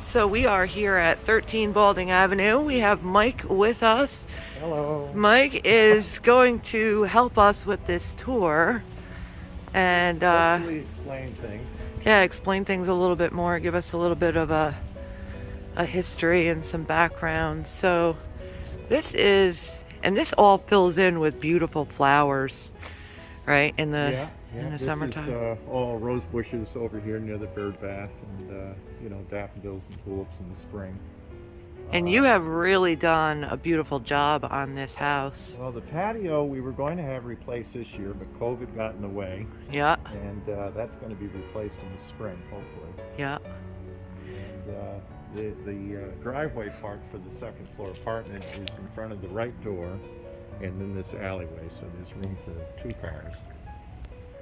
So we are here at 13 Balding Avenue. We have Mike with us. Hello. Mike is going to help us with this tour and Hopefully explain things. yeah, explain things a little bit more, give us a little bit of a history and some background. So this is, and this all fills in with beautiful flowers, right? In the summertime. This is all rose bushes over here near the bird bath, and daffodils and tulips in the spring. And you have really done a beautiful job on this house. Well, the patio we were going to have replaced this year, but COVID got in the way. Yeah. And that's going to be replaced in the spring, hopefully. Yeah. And the driveway part for the second floor apartment is in front of the right door, and then this alleyway, so there's room for 2 cars.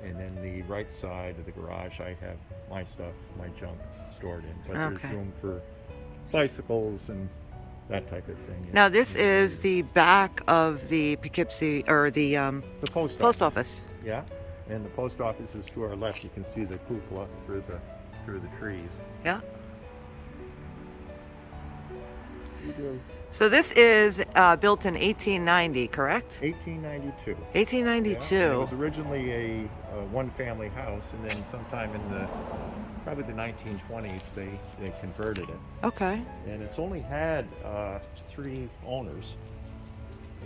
And then the right side of the garage, I have my stuff, my junk stored in, but there's room for bicycles and that type of thing. Now this is the back of the Poughkeepsie, or the post office. Yeah, and the post office is to our left. You can see the cupola through the trees. Yeah. We do. So this is built in 1890, correct? 1892. 1892. Yeah, it was originally a one-family house, and then sometime in probably the 1920s, they converted it. Okay. And it's only had 3 owners.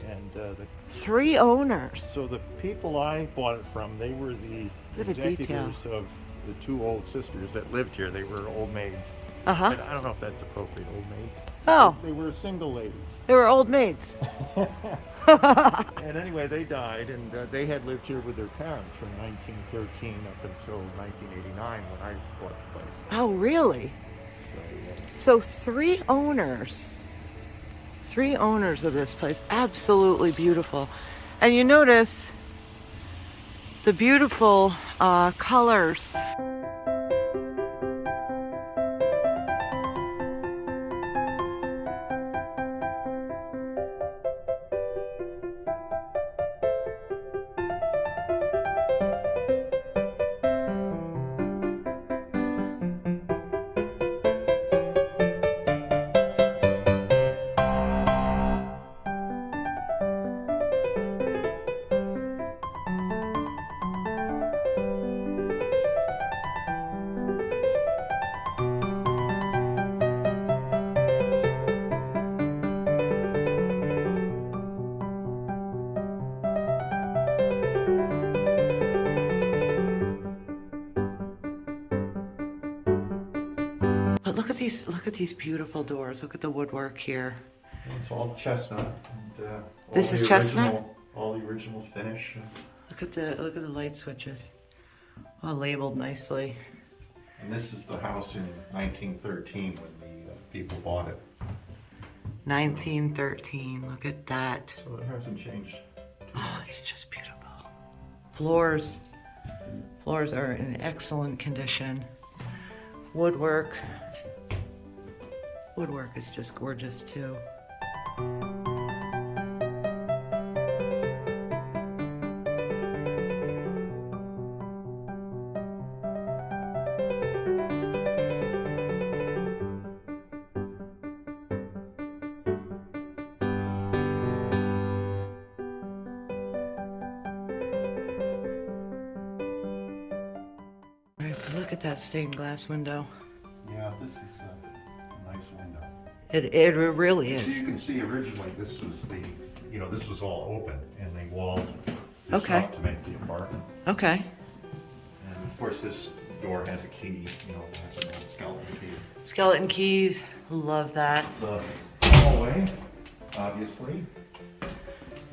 And 3 owners. so the people I bought it from, they were the executors of the 2 old sisters that lived here. They were old maids. Uh-huh. I don't know if that's appropriate, old maids. Oh. They were single ladies. They were old maids. And anyway, they died, and they had lived here with their parents from 1913 up until 1989 when I bought the place. Oh, really? So 3 owners. 3 owners of this place. Absolutely beautiful. And you notice the beautiful colors. But look at these beautiful doors. Look at the woodwork here. It's all chestnut. And, this is chestnut? All the original finish. Look at the light switches. All labeled nicely. And this is the house in 1913 when the people bought it. 1913. Look at that. So it hasn't changed. Oh, it's just beautiful. Floors are in excellent condition. Woodwork is just gorgeous too. Look at that stained glass window. Yeah, this is a nice window. It really is. So you can see originally this was this was all open, and they walled this Okay. up to make the apartment. Okay. And of course this door has a key, has an old skeleton key. Skeleton keys. Love that. The hallway, obviously.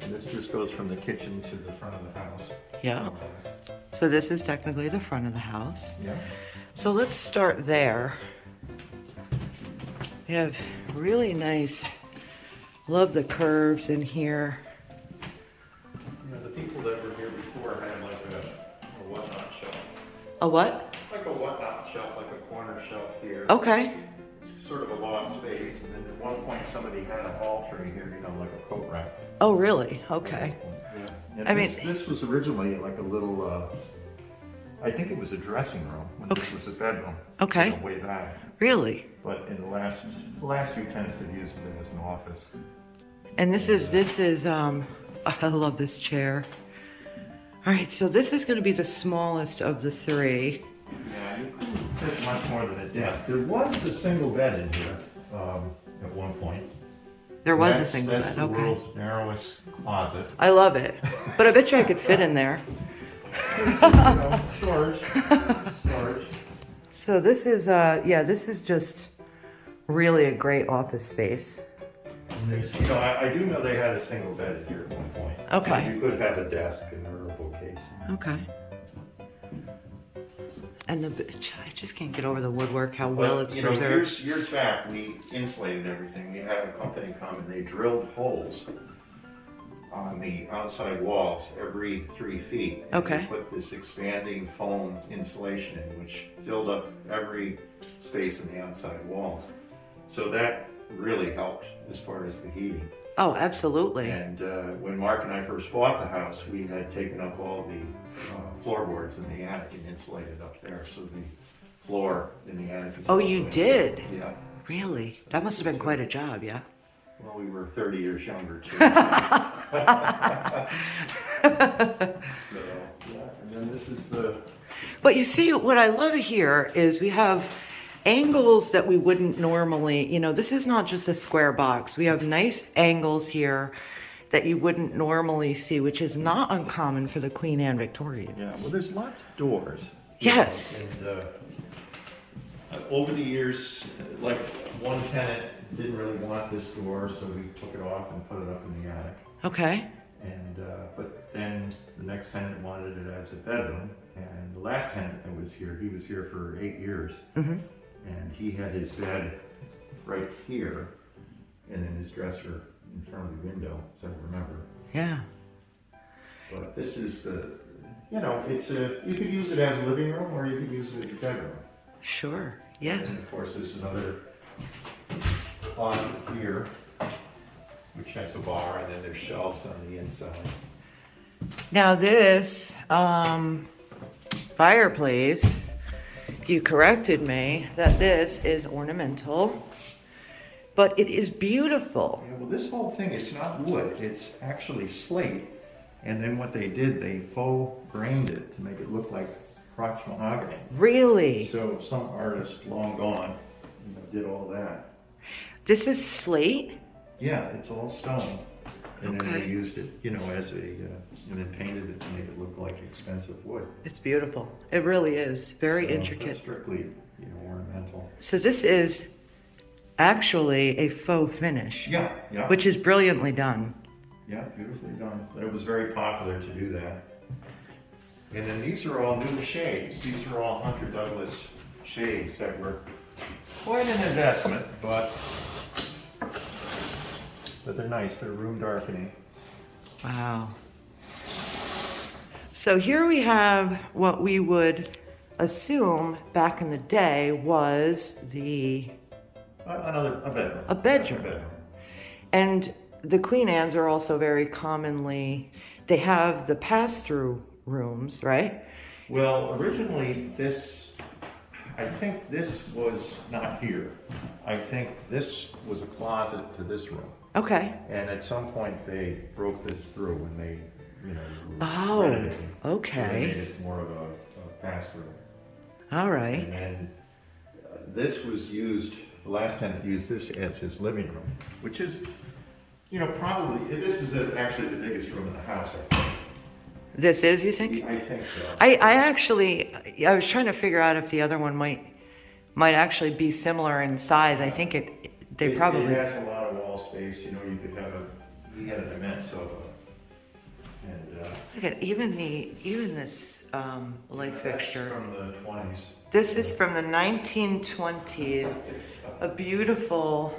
And this just goes from the kitchen to the front of the house. Yeah. So this is technically the front of the house. Yeah. So let's start there. We have really nice, love the curves in here. The people that were here before had like a whatnot shelf. A what? Like a whatnot shelf, like a corner shelf here. Okay. It's sort of a lost space, and then at one point somebody had a hall tray here, like a coat rack. Oh, really? Okay. Yeah. I mean, this was originally like a little, I think it was a dressing room when this was a bedroom. Okay. You know, way back. Really? But in the last few tenants have used it as an office. And this is I love this chair. All right, so this is going to be the smallest of the three. Yeah, you couldn't fit much more than a desk. There was a single bed in here at one point. There was a single bed. That's the Okay. world's narrowest closet. I love it, but I bet you I could fit in there. Storage. Storage. So this is yeah, this is just really a great office space. And there's, you know, I do know they had a single bed in here at one point. Okay. So you could have a desk and or a bookcase. Okay. And I just can't get over the woodwork, how well it's preserved. Years back, we insulated everything. We had a company come and they drilled holes on the outside walls every 3 feet. And Okay. they put this expanding foam insulation in, which filled up every space in the outside walls. So that really helped as far as the heating. Oh, absolutely. And when Mark and I first bought the house, we had taken up all the floorboards in the attic and insulated up there. So the floor in the attic is Oh, also you insulated. did? Yeah. Really? That must have been quite a job, yeah? Well, we were 30 years younger too. So, yeah, and then this is the... But you see, what I love here is we have angles that we wouldn't normally, you know, this is not just a square box. We have nice angles here that you wouldn't normally see, which is not uncommon for the Queen Anne Victorian. Yeah, well, there's lots of doors. Yes. And over the years, like one tenant didn't really want this door, so we took it off and put it up in the attic. Okay. And but then the next tenant wanted it as a bedroom, and the last tenant that was here, he was here for 8 years, Mm-hmm. and he had his bed right here, and then his dresser in front of the window, as I remember. Yeah. But this is the, you know, it's a, you could use it as a living room or you could use it as a bedroom. Sure. Yeah. And of course, there's another closet here, which has a bar, and then there's shelves on the inside. Now this fireplace, you corrected me that this is ornamental, but it is beautiful. Yeah, well, this whole thing is not wood, it's actually slate. And then what they did, they faux grained it to make it look like crotch mahogany. Really? So some artist long gone, you know, did all that. This is slate? Yeah, it's all stone. And then Okay. they used it, you know, as a, and then painted it to make it look like expensive wood. It's beautiful. It really is. Very So intricate. It's strictly, you know, ornamental. So this is actually a faux finish, Yeah, yeah. which is brilliantly done. Yeah, beautifully done. But it was very popular to do that. And then these are all new shades. These are all Hunter Douglas shades that were quite an investment, but they're nice. They're room darkening. Wow. So here we have what we would assume back in the day was the A bedroom. A bedroom. A bedroom. And the Queen Anne's are also very commonly, they have the pass-through rooms, right? Well, originally I think this was not here. I think this was a closet to this room. Okay. And at some point they broke this through when they, you know, Oh, renovated. okay. So they made it more of a pass-through. All right. And then this was used, the last tenant used this as his living room, which is, you know, probably, this is actually the biggest room in the house, I think. This is, you think? I think so. I was trying to figure out if the other one might actually be similar in size. I think they probably. It has a lot of wall space, you know, you could have he had an immense sofa. And Look at even this light fixture. from the 20s. This is from the 1920s. A beautiful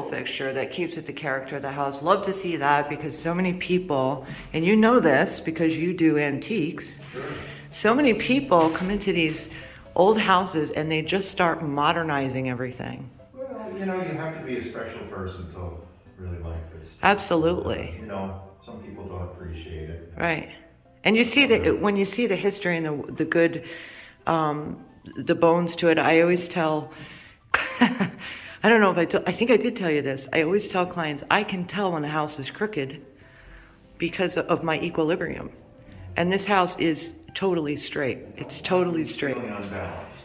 fixture that keeps with the character of the house. Love to see that because so many people, and you know this because you do antiques, Sure. so many people come into these old houses and they just start modernizing everything. Well, you know, you have to be a special person to really like this. Absolutely. You know, some people don't appreciate it. Right. And you see when you see the history and the good, the bones to it. I always tell, I don't know if I think I did tell you this. I always tell clients, I can tell when a house is crooked because of my equilibrium. And this house is totally straight. It's totally straight. Really unbalanced.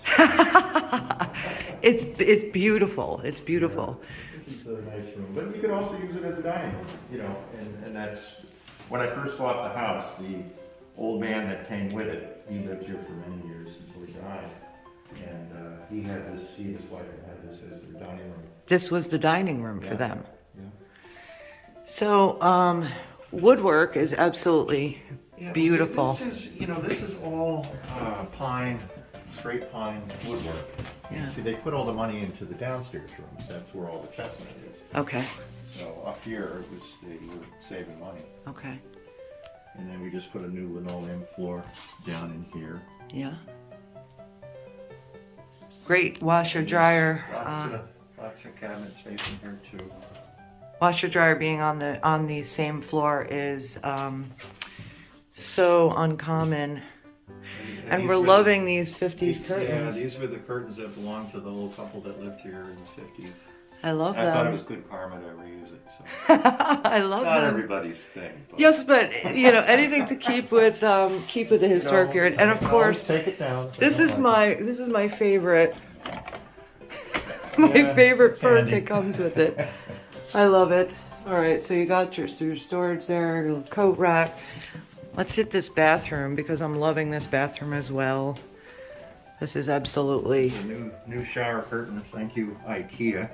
It's beautiful. It's beautiful. This is a nice room, but you could also use it as a dining room, you know, and that's, when I first bought the house, the old man that came with it, he lived here for many years until he died, and he and his wife had this as their dining room. This was the dining room for them. Yeah. So, woodwork is absolutely beautiful. This is all pine, straight pine woodwork. Yeah. See, they put all the money into the downstairs rooms. That's where all the chestnut is. Okay. So up here, they were saving money. Okay. And then we just put a new linoleum floor down in here. Yeah. Great washer dryer. Lots of cabinet space in here too. Washer dryer being on the same floor is so uncommon. And we're loving these 50s curtains. Yeah, these were the curtains that belonged to the old couple that lived here in the 50s. I love them. I thought it was good karma to reuse it. So. I love Not them. everybody's thing. But. Yes, but anything to keep with the historic period, and of course, take it down. this is my favorite. My favorite perk handy. that comes with it. I love it. All right, so you got your storage there, your little coat rack. Let's hit this bathroom because I'm loving this bathroom as well. This is absolutely The new shower curtain. Thank you, IKEA,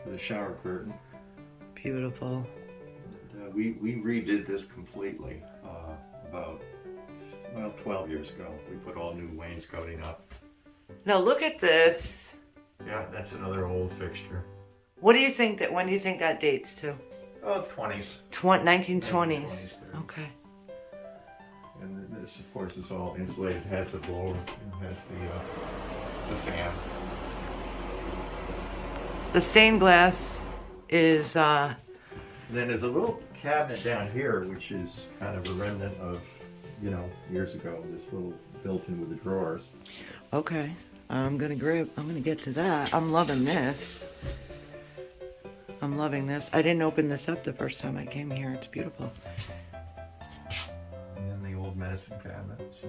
for the shower curtain. beautiful. We redid this completely about 12 years ago. We put all new wainscoting up. Now look at this. Yeah, that's another old fixture. What do you think when do you think that dates to? Oh, 20s. 1920s. 1920s. Okay. And this, of course, is all insulated. It has the blower. It has the fan. The stained glass is Then there's a little cabinet down here, which is kind of a remnant of, years ago. This little built-in with the drawers. okay. I'm gonna get to that. I'm loving this. I'm loving this. I didn't open this up the first time I came here. It's beautiful. And then the old medicine cabinet. So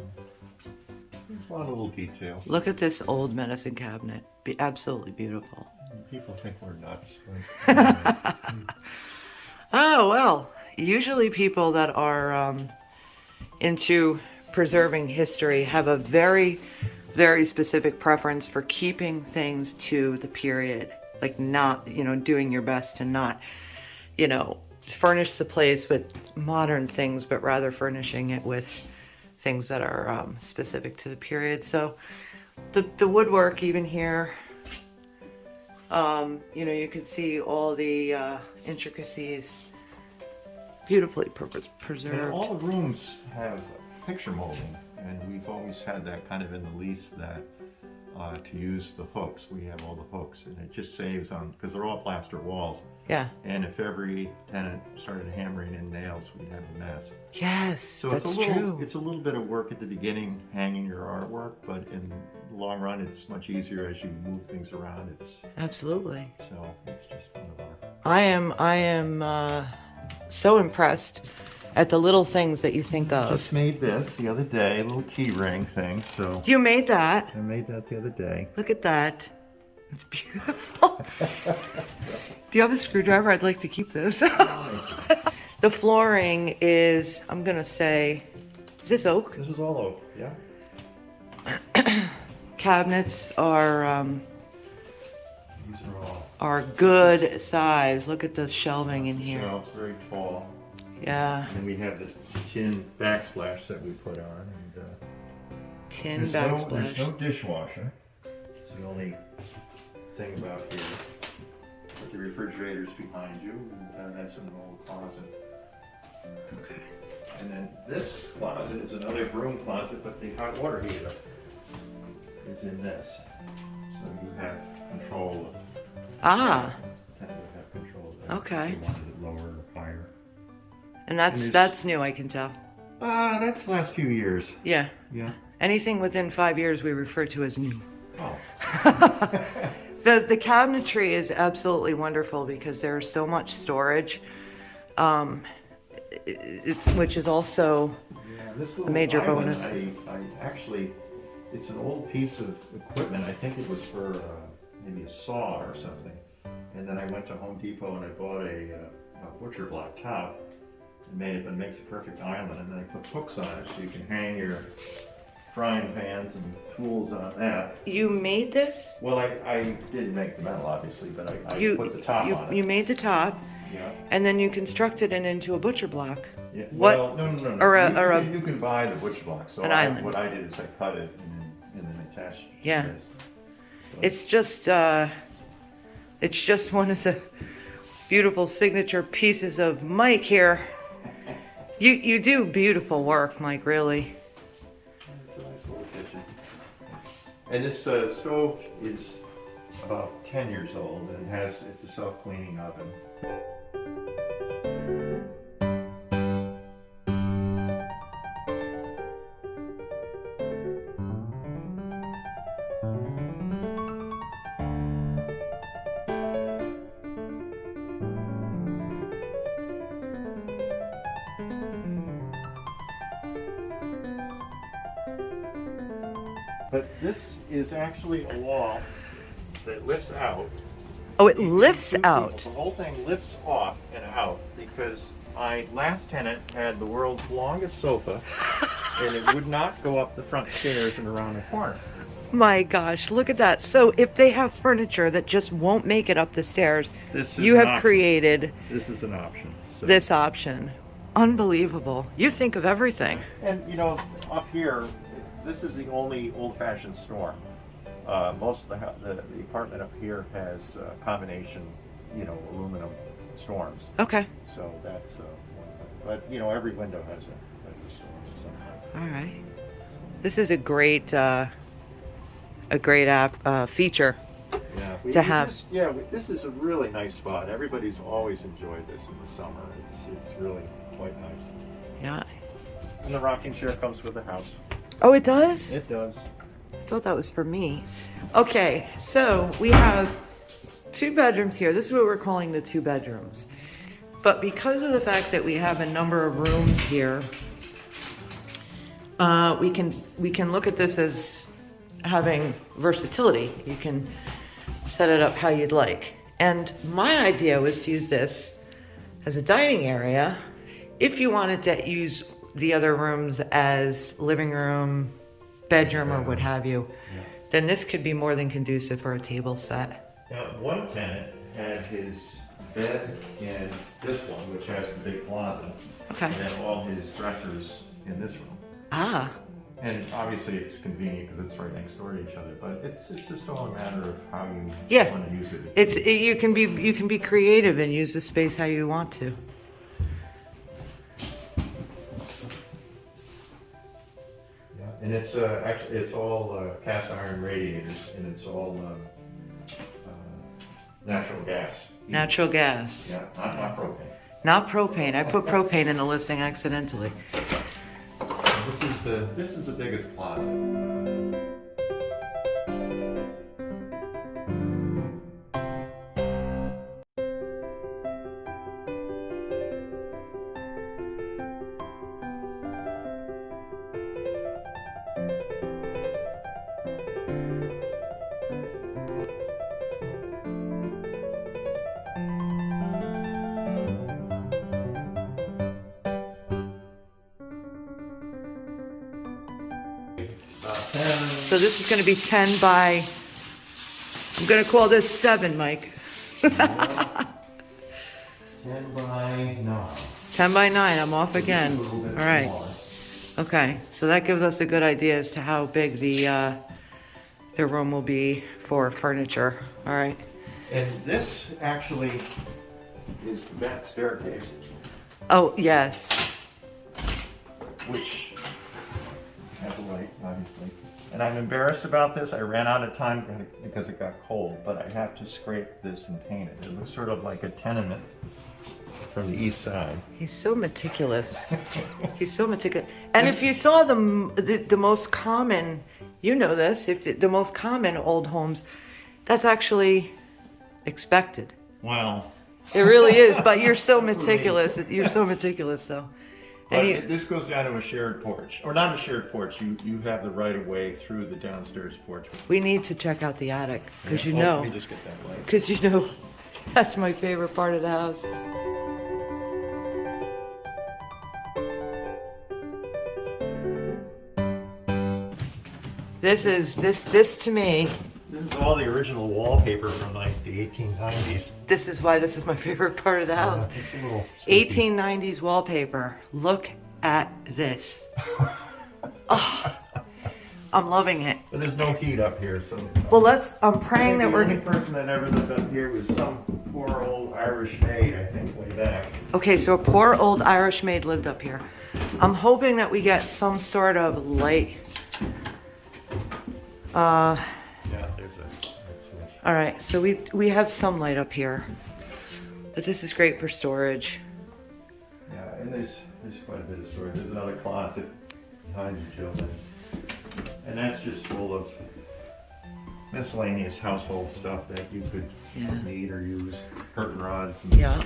there's a lot of little details. Look at this old medicine cabinet. Absolutely beautiful. People think we're nuts. But, Oh, well, usually people that are into preserving history have a very, very specific preference for keeping things to the period. Like not, doing your best to not, furnish the place with modern things, but rather furnishing it with things that are specific to the period. So the woodwork even here, you can see all the intricacies beautifully preserved. and all the rooms have picture molding, and we've always had that kind of in the lease that to use the hooks. We have all the hooks, and it just saves on, because they're all plaster walls. Yeah. And if every tenant started hammering in nails, we'd have a mess. Yes, So that's it's a little, true. It's a little bit of work at the beginning, hanging your artwork, but in the long run, it's much easier as you move things around. Absolutely. So it's just one of our. I am so impressed at the little things that you think of. Just made this the other day, a little key ring thing. So You made that. I made that the other day. Look at that. It's beautiful. Do you have a screwdriver? I'd like to keep this. The flooring is, I'm gonna say, is this oak? This is all oak, yeah. Cabinets are These are all good size. Look at the shelving in here. shelves, very tall. Yeah, And then we have the tin backsplash that we put on. And tin there's backsplash. no dishwasher. It's the only thing about here. But the refrigerator's behind you, and that's an old closet. Okay. And then this closet is another broom closet, but the hot water heater is in this. So you have control of Ah, that. You have control of that. Okay. If you wanted it lower or higher. and that's new, I can tell. That's the last few years. Yeah. Yeah. Anything within 5 years we refer to as new. Oh. The cabinetry is absolutely wonderful because there's so much storage, which is also This a little major island, bonus. I actually, it's an old piece of equipment. I think it was for maybe a saw or something. And then I went to Home Depot and I bought a butcher block top and made it, but it makes a perfect island. And then I put hooks on it so you can hang your frying pans and tools on that. You made this? Well, I didn't make the metal, obviously, but I put the top on it. You made the top, Yeah. and then you constructed it into a butcher block. Yeah. What? Well, no. You can buy the butcher block. So An island. what I did is I cut it and then attached Yeah. this. So It's just one of the beautiful signature pieces of Mike here. You do beautiful work, Mike, really. It's a nice little kitchen. And this stove is about 10 years old and it's a self-cleaning oven. But this is actually a wall that lifts out. Oh, it lifts out. The whole thing lifts off and out because my last tenant had the world's longest sofa and it would not go up the front stairs and around the corner. My gosh, look at that. So if they have furniture that just won't make it up the stairs, This is you an have option. created This is an option. So. this option. Unbelievable. You think of everything. And you know, up here, this is the only old-fashioned storm. Most of the apartment up here has combination, aluminum storms. Okay. So that's one thing. But every window has a storm of some kind. All right. This is a great feature. Yeah. To have. This is a really nice spot. Everybody's always enjoyed this in the summer. It's really quite nice. Yeah. And the rocking chair comes with the house. Oh, it does? It does. I thought that was for me. Okay, so we have 2 bedrooms here. This is what we're calling the 2 bedrooms. But because of the fact that we have a number of rooms here, we can look at this as having versatility. You can set it up how you'd like. And my idea was to use this as a dining area. If you wanted to use the other rooms as living room, bedroom, or what have you, then this could be more than conducive for a table set. Now, one tenant had his bed in this one, which has the big closet, Okay. and then all his dressers in this room. Ah, And obviously, it's convenient because it's right next door to each other. But it's just all a matter of how you Yeah. want to use it. you can be creative and use the space how you want to. Yeah. And it's actually it's all cast iron radiators, and it's all natural gas. Natural gas. Yeah, not propane. Not propane. I put propane in the listing accidentally. This is the biggest closet. So this is going to be 10 by, I'm going to call this 7, Mike. 10 by 9. 10 by 9, I'm off again. Just a little bit All right. smaller. Okay, so that gives us a good idea as to how big the room will be for furniture. All right. And this actually is the back staircase, Oh, yes. which has a light, obviously. And I'm embarrassed about this. I ran out of time because it got cold, but I have to scrape this and paint it. It looks sort of like a tenement from the east side. He's so meticulous. He's so meticulous. And if you saw the most common, you know this, the most common old homes, that's actually expected. Well, It really is, but you're so meticulous. You're so meticulous, though. but this goes down to a shared porch, or not a shared porch. You have the right of way through the downstairs porch. We need to check out the attic, because Yeah. you know. Let me just get that light. Because you know, that's my favorite part of the house. This to me, This is all the original wallpaper from like the 1890s. this is why this is my favorite part of the house. It's a little spooky. 1890s wallpaper. Look at this. Oh, I'm loving it. But there's no heat up here, so. Well, I'm praying that The we're only gonna. person that ever lived up here was some poor old Irish maid, I think, way back. Okay, so a poor old Irish maid lived up here. I'm hoping that we get some sort of light. Yeah, there's a switch. All right, so we have some light up here, but this is great for storage. Yeah, and there's quite a bit of storage. There's another closet behind you, Jill. And that's just full of miscellaneous household stuff that you could Yeah. need or use. Curtain rods. And, Yeah.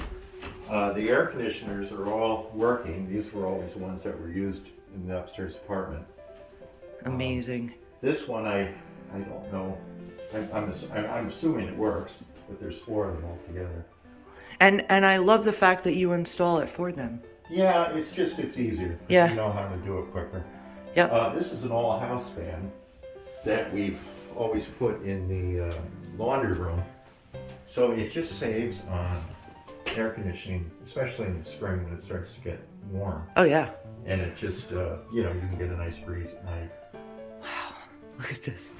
The air conditioners are all working. These were always the ones that were used in the upstairs apartment. Amazing. This one, I don't know. I'm assuming it works, but there's 4 of them all together. And I love the fact that you install it for them. Yeah, it's easier. Yeah. You know how to do it quicker. Yep. This is an all-house fan that we've always put in the laundry room. So it just saves on air conditioning, especially in the spring when it starts to get warm. Oh yeah. And it just, you can get a nice breeze at night. Wow. Look at this.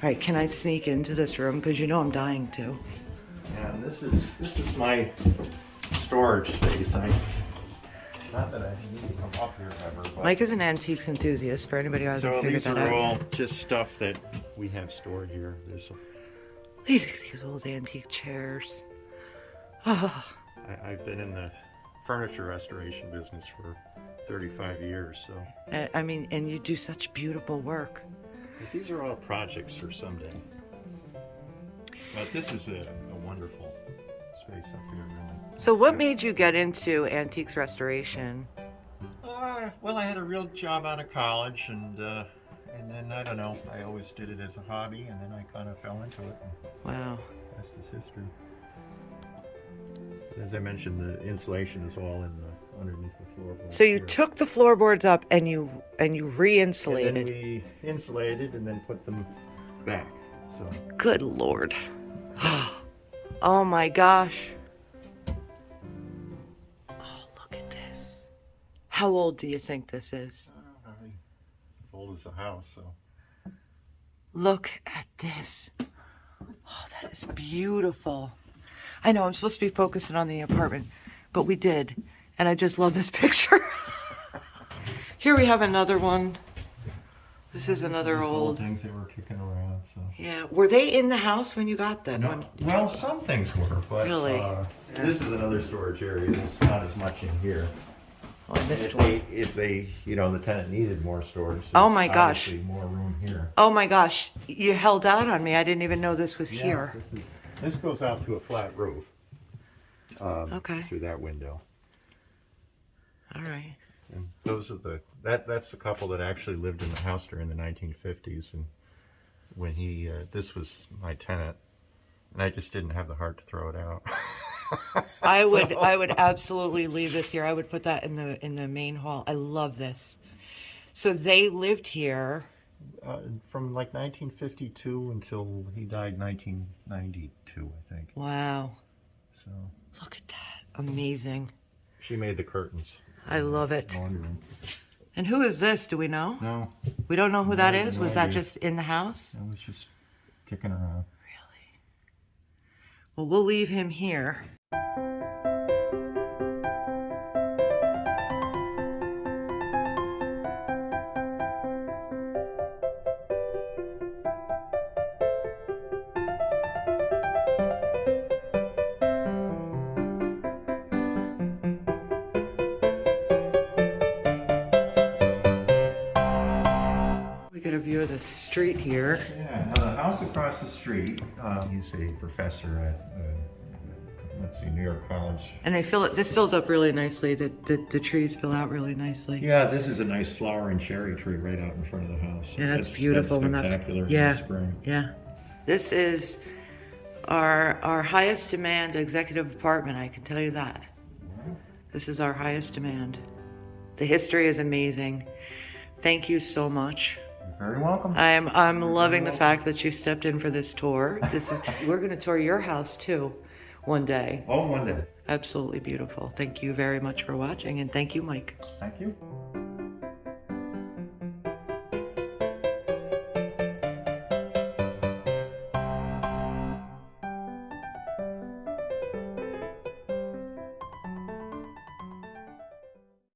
All right, can I sneak into this room? Because you know I'm dying to. Yeah, and this is my storage space. Not that I need to come up here ever, but Mike is an antiques enthusiast, for anybody who hasn't so figured these that are out. all just stuff that we have stored here. There's Look at these old antique chairs. Oh, I've been in the furniture restoration business for 35 years, so I mean, and you do such beautiful work. but these are all projects for someday. But this is a wonderful space up here, really. So what made you get into antiques restoration? Well, I had a real job out of college, and then I don't know. I always did it as a hobby, and then I kind of fell into it. Wow. The rest is history. But as I mentioned, the insulation is all in the underneath the floorboards. So you here. took the floorboards up and you And re-insulated. then we insulated and then put them back. So Good Lord. Oh my gosh. Oh, look at this. How old do you think this is? as old as the house. So Look at this. Oh, that is beautiful. I know I'm supposed to be focusing on the apartment, but we did. And I just love this picture. Here we have another one. This is another These old. things that were kicking around. So Yeah. Were they in the house when you got them? no, well, some things were, but Really? this is another storage area. There's not as much in here. Oh, I missed If one. they, the tenant needed more storage. Oh there's my gosh. obviously more room here. Oh my gosh. You held out on me. I didn't even know this was here. This goes out to a flat roof. Okay. Through that window. All right. And those are that's the couple that actually lived in the house during the 1950s, and when this was my tenant, and I just didn't have the heart to throw it out. I would absolutely leave this here. I would put that in the main hall. I love this. So they lived here. From like 1952 until he died 1992, I think. Wow. So Look at that. Amazing. she made the curtains. I love it. Laundry room. And who is this? Do we know? No, We don't know who that is. no Was that idea. just in the house? it was just kicking around. Really? Well, we'll leave him here. the street here. Yeah, now the house across the street, he's a professor at, let's see, New York College. And this fills up really nicely. The trees fill out really nicely. Yeah, this is a nice flowering cherry tree right out in front of the house. Yeah, it's beautiful. That's spectacular in the spring. Yeah. This is our highest demand executive apartment, I can tell you that. This is our highest demand. The history is amazing. Thank you so much. You're very welcome. I'm loving the fact that you stepped in for this tour. We're going to tour your house too one day. Oh, one day. Absolutely beautiful. Thank you very much for watching, and thank you, Mike. Thank you.